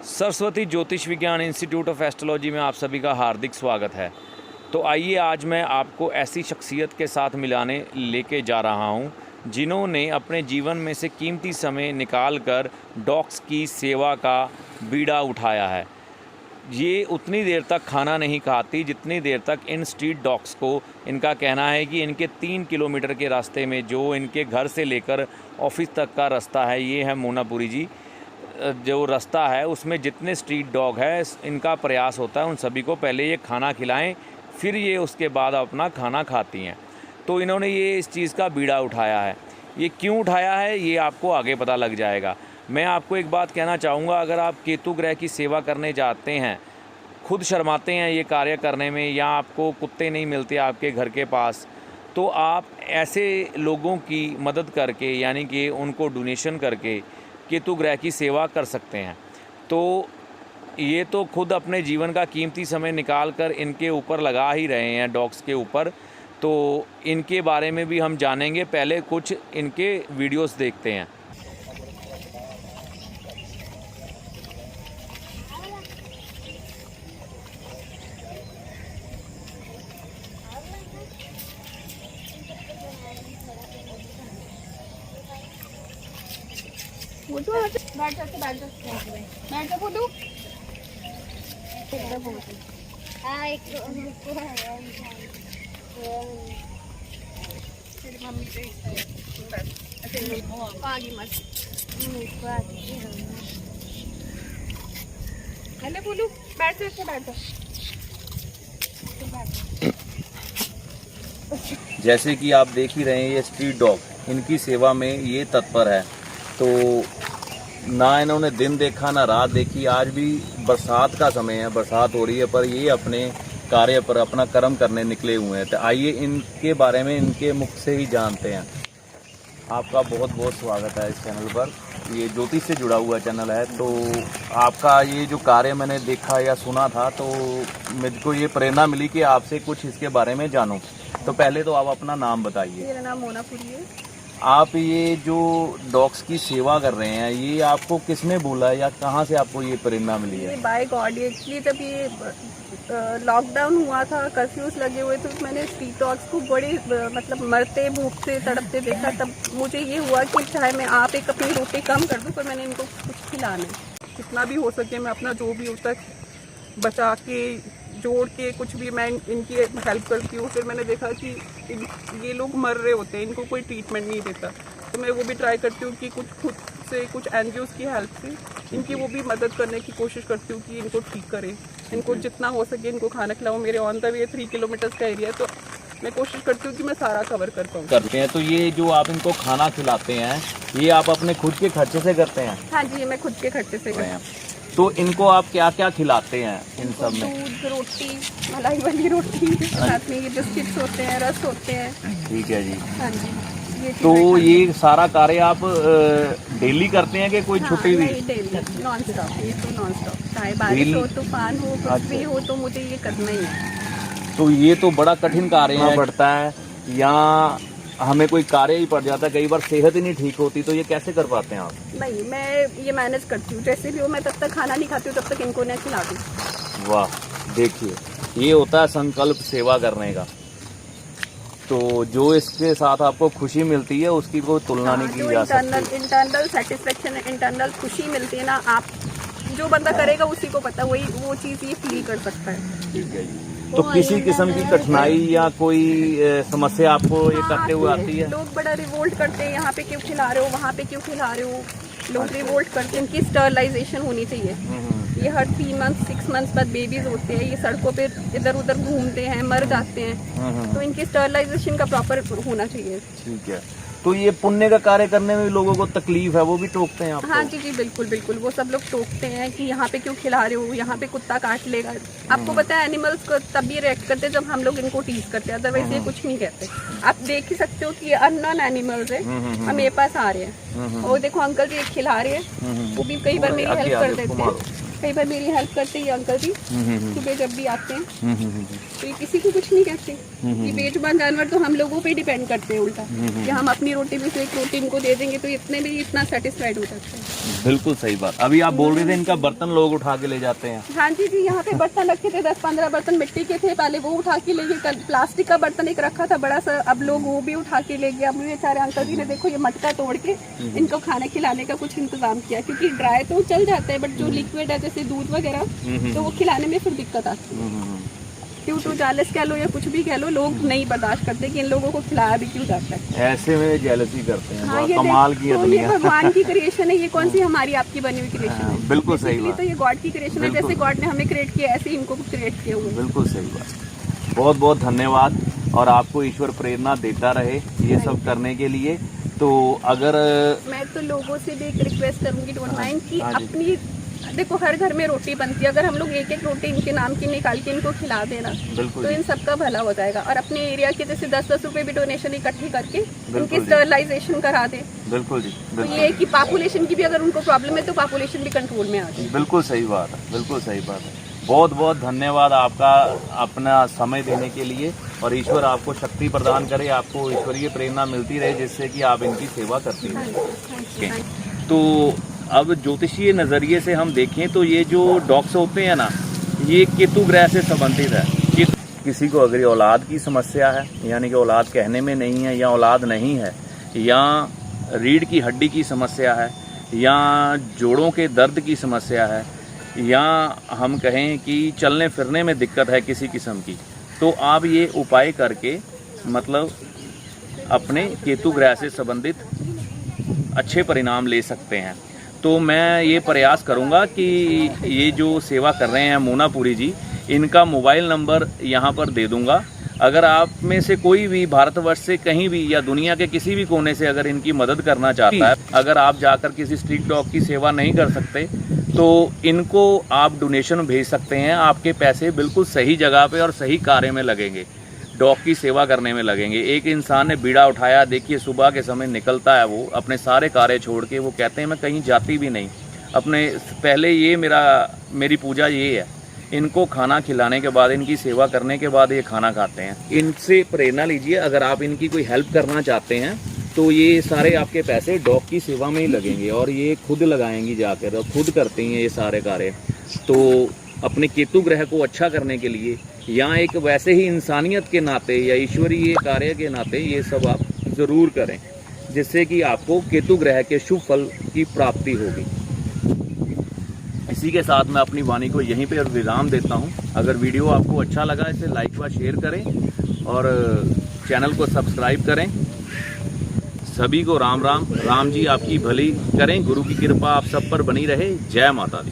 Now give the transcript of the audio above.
सरस्वती ज्योतिष विज्ञान institute of astrology में आप सभी का हार्दिक स्वागत है। तो आइए आज मैं आपको ऐसी शख्सियत के साथ मिलाने लेके जा रहा हूं जिन्होंने अपने जीवन में से कीमती समय निकाल कर डॉग्स की सेवा का बीड़ा उठाया है। ये उतनी देर तक खाना नहीं खाती जितनी देर तक इन स्ट्रीट डॉग्स को, इनका कहना है कि इनके 3 किलोमीटर के रास्ते में जो इनके घर से लेकर ऑफिस तक का रास्ता है, ये है मोनापुरी जी, जो रास्ता है उसमें जितने स्ट्रीट डॉग है इनका प्रयास होता है उन सभी को पहले ये खाना खिलाएं, फिर ये उसके बाद अपना खाना खाती हैं। तो इन्होंने ये इस चीज़ का बीड़ा उठाया है। ये क्यों उठाया है ये आपको आगे पता लग जाएगा। मैं आपको एक बात कहना चाहूँगा, अगर आप केतु ग्रह की सेवा करने जाते हैं, खुद शर्माते हैं ये कार्य करने में, या आपको कुत्ते नहीं मिलते आपके घर के पास, तो आप ऐसे लोगों की मदद करके, यानी कि उनको डोनेशन करके केतु ग्रह की सेवा कर सकते हैं। तो ये तो खुद अपने जीवन का कीमती समय निकाल कर इनके ऊपर लगा ही रहे हैं, डॉग्स के ऊपर। तो इनके बारे में भी हम जानेंगे, पहले कुछ इनके वीडियोस देखते हैं। फोटो बैठ जा फोटो। हेलो बोलू, बैठ जा बैठ जा। जैसे कि आप देख ही रहे हैं, ये स्ट्रीट डॉग इनकी सेवा में ये तत्पर है। तो ना इन्होंने दिन देखा ना रात देखी। आज भी बरसात का समय है, बरसात हो रही है, पर ये अपने कार्य पर अपना कर्म करने निकले हुए हैं। तो आइए इनके बारे में इनके मुख से ही जानते हैं। आपका बहुत बहुत स्वागत है इस चैनल पर। ये ज्योतिष से जुड़ा हुआ चैनल है। तो आपका ये जो कार्य मैंने देखा या सुना था, तो मुझको ये प्रेरणा मिली कि आपसे कुछ इसके बारे में जानूं। तो पहले तो आप अपना नाम बताइए। मेरा नाम मोनापुरी है। आप ये जो डॉग्स की सेवा कर रहे हैं, ये आपको किसने बोला या कहाँ से आपको ये प्रेरणा मिली है? ये बाय गॉड, एक्चुअली जब ये लॉकडाउन हुआ था, कर्फ्यूज लगे हुए थे, तो मैंने स्ट्रीट डॉग्स को बड़े मतलब मरते भूख से तड़पते देखा। तब मुझे ये हुआ कि चाहे मैं आप एक अपनी रोटी कम कर दूं, पर मैंने इनको कुछ खिलाना है। कितना भी हो सके मैं अपना जो भी होता है बचा के जोड़ के कुछ भी मैं इनकी हेल्प करती हूँ। फिर मैंने देखा कि ये लोग मर रहे होते हैं, इनको कोई ट्रीटमेंट नहीं देता, तो मैं वो भी ट्राई करती हूँ कि कुछ खुद से, कुछ एनजीओज़ की हेल्प से इनकी वो भी मदद करने की कोशिश करती हूँ कि इनको ठीक करें, इनको जितना हो सके इनको खाना खिलाऊँ। मेरे ऑन द वे 3 किलोमीटर्स का एरिया, तो मैं कोशिश करती हूँ कि मैं सारा कवर कर पाऊँ। करते हैं। तो ये जो आप इनको खाना खिलाते हैं, ये आप अपने खुद के खर्चे से करते हैं? हाँ जी, मैं खुद के खर्चे से करती हूँ। तो इनको आप क्या क्या खिलाते हैं इन सब में? दूध, रोटी, मलाई वाली रोटी, साथ में ये बिस्किट्स होते हैं, रस होते हैं। ठीक है जी। हाँ जी, ये तो ये सारा कार्य आप डेली करते हैं कि कोई छुट्टी भी? डेली नॉन स्टॉप, ये तो नॉन स्टॉप, चाहे बारिश हो, तूफान हो, कुछ भी हो, तो मुझे ये करना ही है। तो ये तो बड़ा कठिन कार्य है, पड़ता है, या हमें कोई कार्य ही पड़ जाता है, कई बार सेहत ही नहीं ठीक होती, तो ये कैसे कर पाते हैं आप? नहीं, मैं ये मैनेज करती हूँ, जैसे भी हो। मैं तब तक खाना नहीं खाती हूँ तब तक इनको नहीं खिलाती। वाह, देखिए ये होता है संकल्प सेवा करने का। तो जो इसके साथ आपको खुशी मिलती है उसकी कोई तुलना नहीं की जा सकती। इंटरनल सेटिस्फेक्शन, इंटरनल खुशी मिलती है ना, आप जो बंदा करेगा उसी को पता, वही वो चीज़ ये फील कर सकता है। ठीक है जी। तो किसी किस्म की कठिनाई या कोई समस्या आपको ये करते हुए आती है? लोग बड़ा रिवोल्ट करते हैं, यहाँ पे क्यों खिला रहे हो, वहाँ पे क्यों खिला रहे हो, लोग रिवोल्ट करते हैं। इनकी स्टरलाइजेशन होनी चाहिए। ये हर 3 मंथ 6 मंथ्स बाद बेबीज होते हैं, ये सड़कों पे इधर उधर घूमते हैं, मर जाते हैं, तो इनकी स्टरलाइजेशन का प्रॉपर होना चाहिए। ठीक है। तो ये पुण्य का कार्य करने में भी लोगों को तकलीफ है, वो भी टोकते हैं आपको? हाँ जी जी, बिल्कुल बिल्कुल, वो सब लोग टोकते हैं कि यहाँ पे क्यों खिला रहे हो, यहाँ पे कुत्ता काट लेगा। आपको पता है एनिमल्स को तब भी रिएक्ट करते हैं जब हम लोग इनको टीज करते हैं, अदरवाइज ये कुछ नहीं कहते। आप देख ही सकते हो कि ये अननोन एनिमल्स है, हम मेरे पास आ रहे हैं, और देखो अंकल जी खिला रहे हैं, वो भी कई बार मेरी हेल्प कर देते हैं, कई बार मेरी हेल्प करते हैं अंकल जी सुबह जब भी आते हैं, तो ये किसी को कुछ नहीं कहते। कि बेजुबान जानवर तो हम लोगों पे डिपेंड करते हैं उल्टा, कि हम अपनी रोटी में से एक रोटी इनको दे देंगे तो इतने में ही इतना सेटिस्फाइड हो जाते हैं। बिल्कुल सही बात। अभी आप बोल रहे थे इनका बर्तन लोग उठा के ले जाते हैं। हाँ जी जी, यहाँ पे बर्तन रखे थे, 10-15 बर्तन मिट्टी के थे, पहले वो उठा के ले गए। कल प्लास्टिक का बर्तन एक रखा था बड़ा सा, अब लोग वो भी उठा के ले गए। अब बेचारे अंकल जी ने देखो ये मटका तोड़ के इनको खाना खिलाने का कुछ इंतजाम किया, क्योंकि ड्राई तो चल जाता है बट जो लिक्विड है जैसे दूध वगैरह तो वो खिलाने में फिर दिक्कत आती है। क्यों तो जालस कह लो या कुछ भी कह लो, लोग नहीं बर्दाश्त करते कि इन लोगों को खिलाया भी क्यों जाता है। ऐसे में जेलसी करते हैं। हाँ, कमाल की है तो ये दुनिया। भगवान की क्रिएशन है, ये कौन सी हमारी आपकी बनी हुई क्रिएशन है। बिल्कुल सही बात। तो ये गॉड की क्रिएशन है, जैसे गॉड ने हमें क्रिएट किया ऐसे ही इनको क्रिएट किया हुआ है। बिल्कुल सही बात। बहुत बहुत धन्यवाद, और आपको ईश्वर प्रेरणा देता रहे ये सब करने के लिए। तो अगर मैं तो लोगों से भी एक रिक्वेस्ट करूंगी, डोंट माइंड, कि अपनी देखो हर घर में रोटी बनती है, अगर हम लोग एक एक रोटी इनके नाम की निकाल के इनको खिला देना तो इन सबका भला हो जाएगा। और अपने एरिया के जैसे 10-10 रुपए भी डोनेशन इकट्ठी करके इनकी स्टरलाइजेशन करा दे। बिल्कुल जी, तो ये कि पॉपुलेशन की भी अगर उनको प्रॉब्लम है तो पॉपुलेशन भी कंट्रोल में आ जाए। बिल्कुल सही बात है, बिल्कुल सही बात है। बहुत बहुत धन्यवाद आपका अपना समय देने के लिए, और ईश्वर आपको शक्ति प्रदान करे, आपको ईश्वरीय प्रेरणा मिलती रहे जिससे कि आप इनकी सेवा करती रहें। तो अब ज्योतिषीय नज़रिए से हम देखें तो ये जो डॉग्स होते हैं ना, ये केतु ग्रह से संबंधित है। कि किसी को अगर औलाद की समस्या है, यानी कि औलाद कहने में नहीं है या औलाद नहीं है, या रीढ़ की हड्डी की समस्या है, या जोड़ों के दर्द की समस्या है, या हम कहें कि चलने फिरने में दिक्कत है किसी किस्म की, तो आप ये उपाय करके मतलब अपने केतु ग्रह से संबंधित अच्छे परिणाम ले सकते हैं। तो मैं ये प्रयास करूंगा कि ये जो सेवा कर रहे हैं मोनापुरी जी, इनका मोबाइल नंबर यहाँ पर दे दूंगा। अगर आप में से कोई भी भारतवर्ष से कहीं भी या दुनिया के किसी भी कोने से अगर इनकी मदद करना चाहता है, अगर आप जाकर किसी स्ट्रीट डॉग की सेवा नहीं कर सकते तो इनको आप डोनेशन भेज सकते हैं। आपके पैसे बिल्कुल सही जगह पे और सही कार्य में लगेंगे, डॉग की सेवा करने में लगेंगे। एक इंसान ने बीड़ा उठाया, देखिए सुबह के समय निकलता है वो अपने सारे कार्य छोड़ के, वो कहते हैं मैं कहीं जाती भी नहीं, अपने पहले ये मेरी पूजा ये है। इनको खाना खिलाने के बाद, इनकी सेवा करने के बाद ये खाना खाते हैं। इनसे प्रेरणा लीजिए। अगर आप इनकी कोई हेल्प करना चाहते हैं तो ये सारे आपके पैसे डॉग की सेवा में ही लगेंगे, और ये खुद लगाएंगी जाकर, और खुद करती हैं ये सारे कार्य। तो अपने केतु ग्रह को अच्छा करने के लिए, या एक वैसे ही इंसानियत के नाते या ईश्वरीय कार्य के नाते ये सब आप ज़रूर करें, जिससे कि आपको केतु ग्रह के शुभ फल की प्राप्ति होगी। इसी के साथ मैं अपनी वाणी को यहीं पर विराम देता हूं। अगर वीडियो आपको अच्छा लगा इसे लाइक व शेयर करें और चैनल को सब्सक्राइब करें। सभी को राम राम। राम जी आपकी भली करें, गुरु की कृपा आप सब पर बनी रहे। जय माता दी।